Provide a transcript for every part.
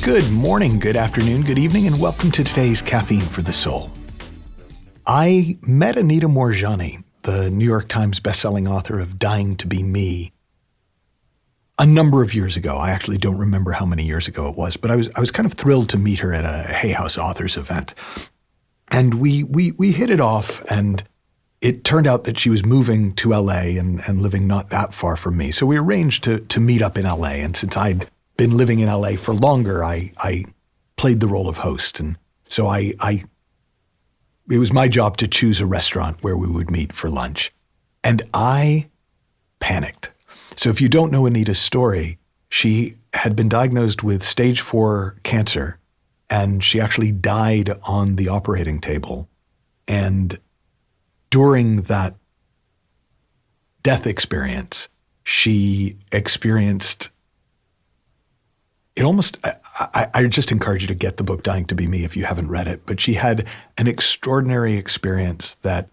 Good morning, good afternoon, good evening, and welcome to today's Caffeine for the Soul. I met Anita Moorjani, the New York Times bestselling author of Dying to Be Me, a number of years ago. I actually don't remember how many years ago it was, but I was kind of thrilled to meet her at a Hay House Authors event. And we hit it off, and it turned out that she was moving to LA and living not that far from me. So we arranged to meet up in LA, and since I'd been living in LA for longer, I played the role of host. And so it was my job to choose a restaurant where we would meet for lunch. And I panicked. So if you don't know Anita's story, she had been diagnosed with stage 4 cancer, and she actually died on the operating table. And during that death experience, she experienced it almost, I just encourage you to get the book Dying to Be Me if you haven't read it, but she had an extraordinary experience that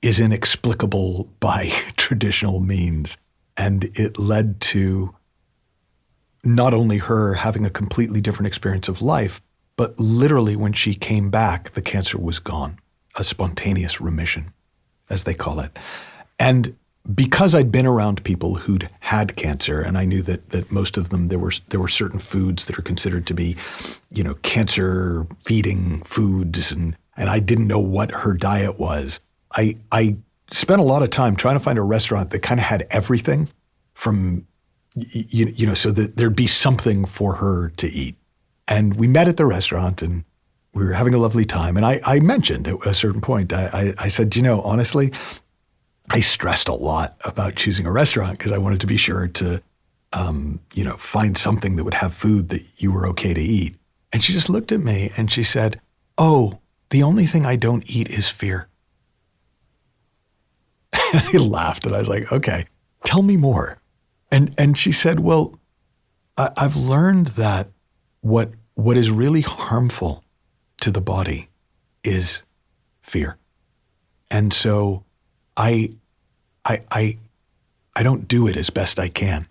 is inexplicable by traditional means. And it led to not only her having a completely different experience of life, but literally when she came back, the cancer was gone, a spontaneous remission, as they call it. And because I'd been around people who'd had cancer, and I knew that most of them, there were certain foods that are considered to be, cancer feeding foods, and I didn't know what her diet was. I spent a lot of time trying to find a restaurant that kind of had everything from, so that there'd be something for her to eat. And we met at the restaurant, and we were having a lovely time. And I mentioned at a certain point, I said, honestly, I stressed a lot about choosing a restaurant because I wanted to be sure to, find something that would have food that you were okay to eat. And she just looked at me and she said, "Oh, the only thing I don't eat is fear." And I laughed and I was like, "Okay, tell me more." And she said, "Well, I've learned that what is really harmful to the body is fear. And so I don't do it as best I can.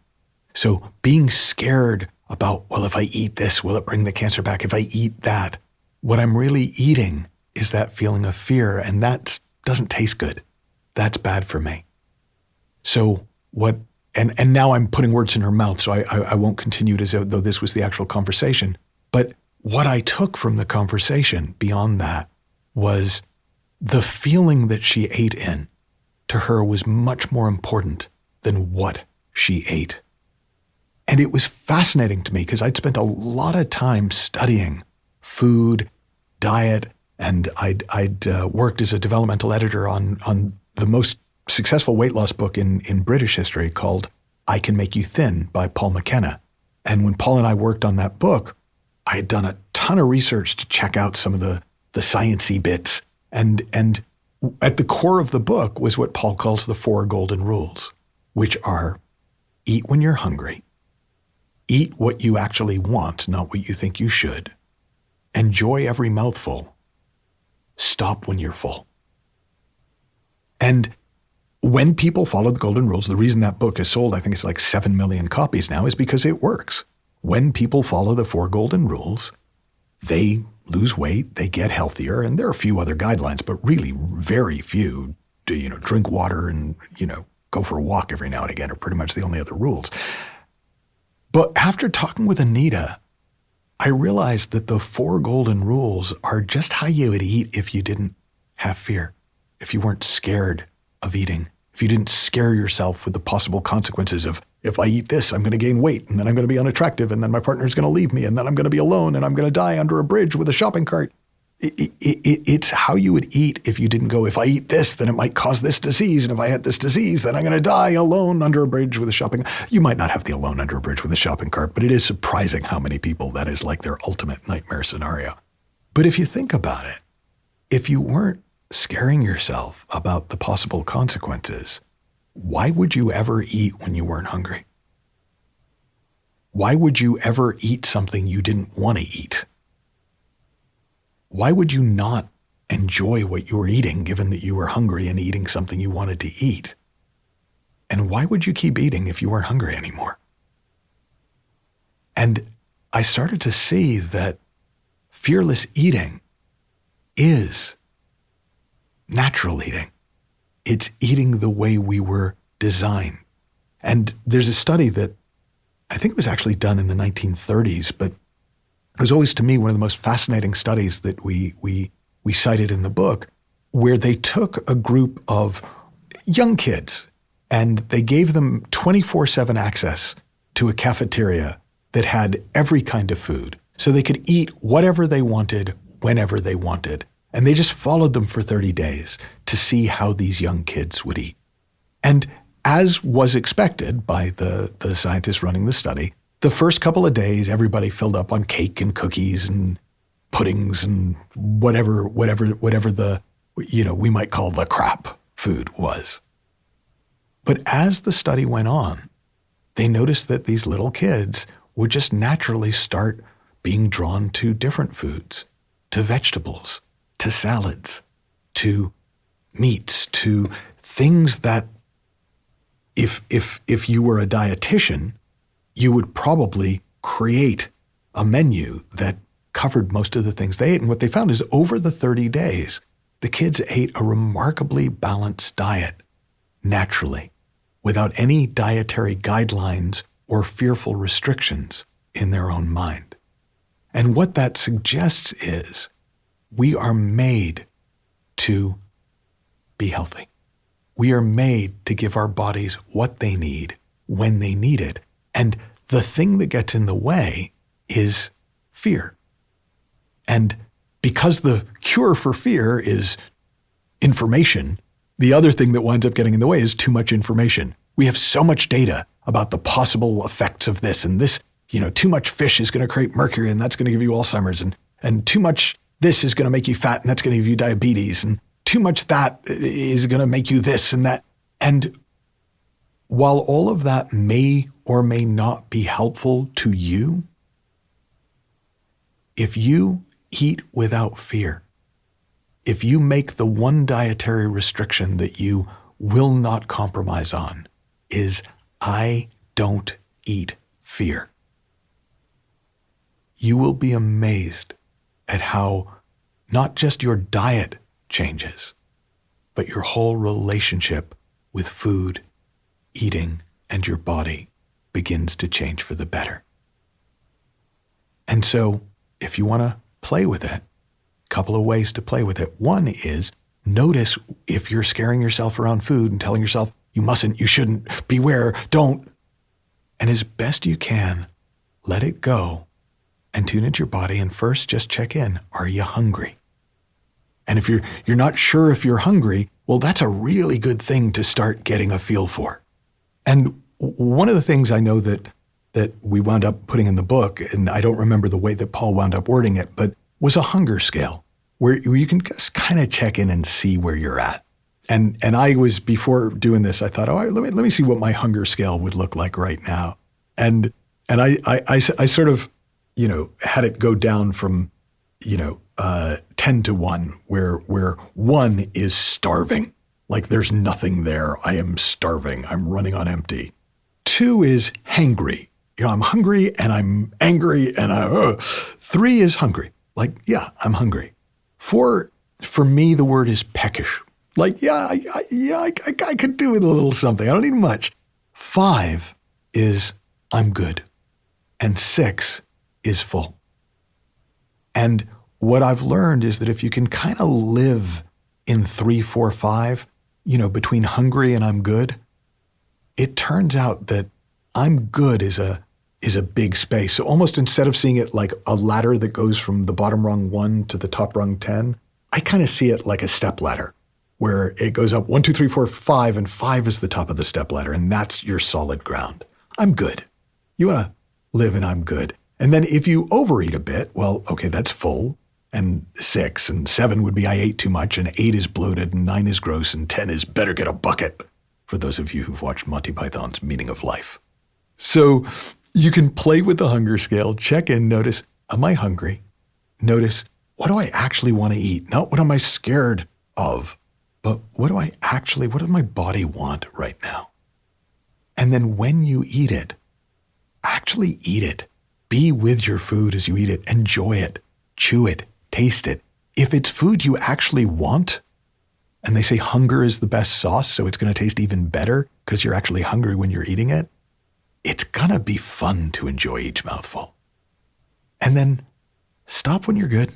So being scared about, well, if I eat this, will it bring the cancer back? If I eat that, what I'm really eating is that feeling of fear, and that doesn't taste good. That's bad for me." So what, and now I'm putting words in her mouth, so I won't continue as though this was the actual conversation. But what I took from the conversation beyond that was the feeling that she ate in to her was much more important than what she ate. And it was fascinating to me because I'd spent a lot of time studying food, diet, and I'd worked as a developmental editor on the most successful weight loss book in British history called I Can Make You Thin by Paul McKenna. And when Paul and I worked on that book, I had done a ton of research to check out some of the sciencey bits. And at the core of the book was what Paul calls the 4 golden rules, which are: eat when you're hungry, eat what you actually want, not what you think you should, enjoy every mouthful, stop when you're full. And when people follow the golden rules, the reason that book is sold, I think it's like 7 million copies now, is because it works. When people follow the 4 golden rules, they lose weight, they get healthier, and there are a few other guidelines, but really very few. Drink water and, go for a walk every now and again are pretty much the only other rules. But after talking with Anita, I realized that the 4 golden rules are just how you would eat if you didn't have fear, if you weren't scared of eating, if you didn't scare yourself with the possible consequences of, if I eat this, I'm going to gain weight, and then I'm going to be unattractive, and then my partner's going to leave me, and then I'm going to be alone, and I'm going to die under a bridge with a shopping cart. It's how you would eat if you didn't go, if I eat this, then it might cause this disease, and if I had this disease, then I'm going to die alone under a bridge with a shopping. You might not have the alone under a bridge with a shopping cart, but it is surprising how many people that is like their ultimate nightmare scenario. But if you think about it, if you weren't scaring yourself about the possible consequences, why would you ever eat when you weren't hungry? Why would you ever eat something you didn't want to eat? Why would you not enjoy what you were eating, given that you were hungry and eating something you wanted to eat? And why would you keep eating if you weren't hungry anymore? And I started to see that fearless eating is natural eating. It's eating the way we were designed. And there's a study that I think it was actually done in the 1930s, but it was always to me one of the most fascinating studies that we cited in the book, where they took a group of young kids and they gave them 24/7 access to a cafeteria that had every kind of food. So they could eat whatever they wanted, whenever they wanted. And they just followed them for 30 days to see how these young kids would eat. And as was expected by the scientists running the study, the first couple of days, everybody filled up on cake and cookies and puddings and whatever the, we might call the crap food was. But as the study went on, they noticed that these little kids would just naturally start being drawn to different foods, to vegetables, to salads, to meats, to things that if you were a dietitian, you would probably create a menu that covered most of the things they ate. And what they found is over the 30 days, the kids ate a remarkably balanced diet naturally, without any dietary guidelines or fearful restrictions in their own mind. And what that suggests is we are made to be healthy. We are made to give our bodies what they need when they need it. And the thing that gets in the way is fear. And because the cure for fear is information, the other thing that winds up getting in the way is too much information. We have so much data about the possible effects of this and this, too much fish is going to create mercury and that's going to give you Alzheimer's, and too much this is going to make you fat and that's going to give you diabetes, and too much that is going to make you this and that. And while all of that may or may not be helpful to you, if you eat without fear, if you make the one dietary restriction that you will not compromise on is, I don't eat fear, you will be amazed at how not just your diet changes, but your whole relationship with food, eating, and your body begins to change for the better. And so, if you want to play with it, a couple of ways to play with it. One is notice if you're scaring yourself around food and telling yourself, you mustn't, you shouldn't, beware, don't. And as best you can, let it go and tune into your body and first just check in. Are you hungry? And if you're not sure if you're hungry, well, that's a really good thing to start getting a feel for. And one of the things I know that we wound up putting in the book, and I don't remember the way that Paul wound up wording it, but was a hunger scale where you can just kind of check in and see where you're at. And I was, before doing this, I thought, let me see what my hunger scale would look like right now. And I sort of, had it go down from, 10 to 1, where 1 is starving. Like there's nothing there. I am starving. I'm running on empty. 2 is hangry. I'm hungry and I'm angry and 3 is hungry. Like, yeah, I'm hungry. 4, for me, the word is peckish. Like, I could do with a little something. I don't need much. 5 is I'm good. And 6 is full. And what I've learned is that if you can kind of live in 3, 4, 5, between hungry and I'm good, it turns out that I'm good is a big space. So almost instead of seeing it like a ladder that goes from the bottom rung 1 to the top rung 10, I kind of see it like a step ladder where it goes up 1, 2, 3, 4, 5, and 5 is the top of the step ladder. And that's your solid ground. I'm good. You want to live in I'm good. And then if you overeat a bit, well, okay, that's full. And 6 and 7 would be I ate too much, and 8 is bloated, and 9 is gross, and 10 is better get a bucket, for those of you who've watched Monty Python's Meaning of Life. So you can play with the hunger scale, check in, notice, am I hungry? Notice, what do I actually want to eat? Not what am I scared of, but what does my body want right now? And then when you eat it, actually eat it. Be with your food as you eat it. Enjoy it. Chew it. Taste it. If it's food you actually want, and they say hunger is the best sauce, so it's going to taste even better because you're actually hungry when you're eating it, it's going to be fun to enjoy each mouthful. And then stop when you're good.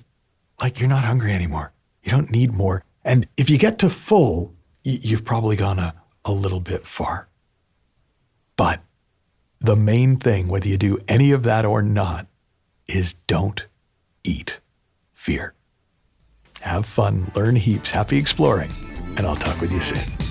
Like you're not hungry anymore. You don't need more. And if you get to full, you've probably gone a little bit far. But the main thing, whether you do any of that or not, is don't eat fear. Have fun, learn heaps, happy exploring, and I'll talk with you soon.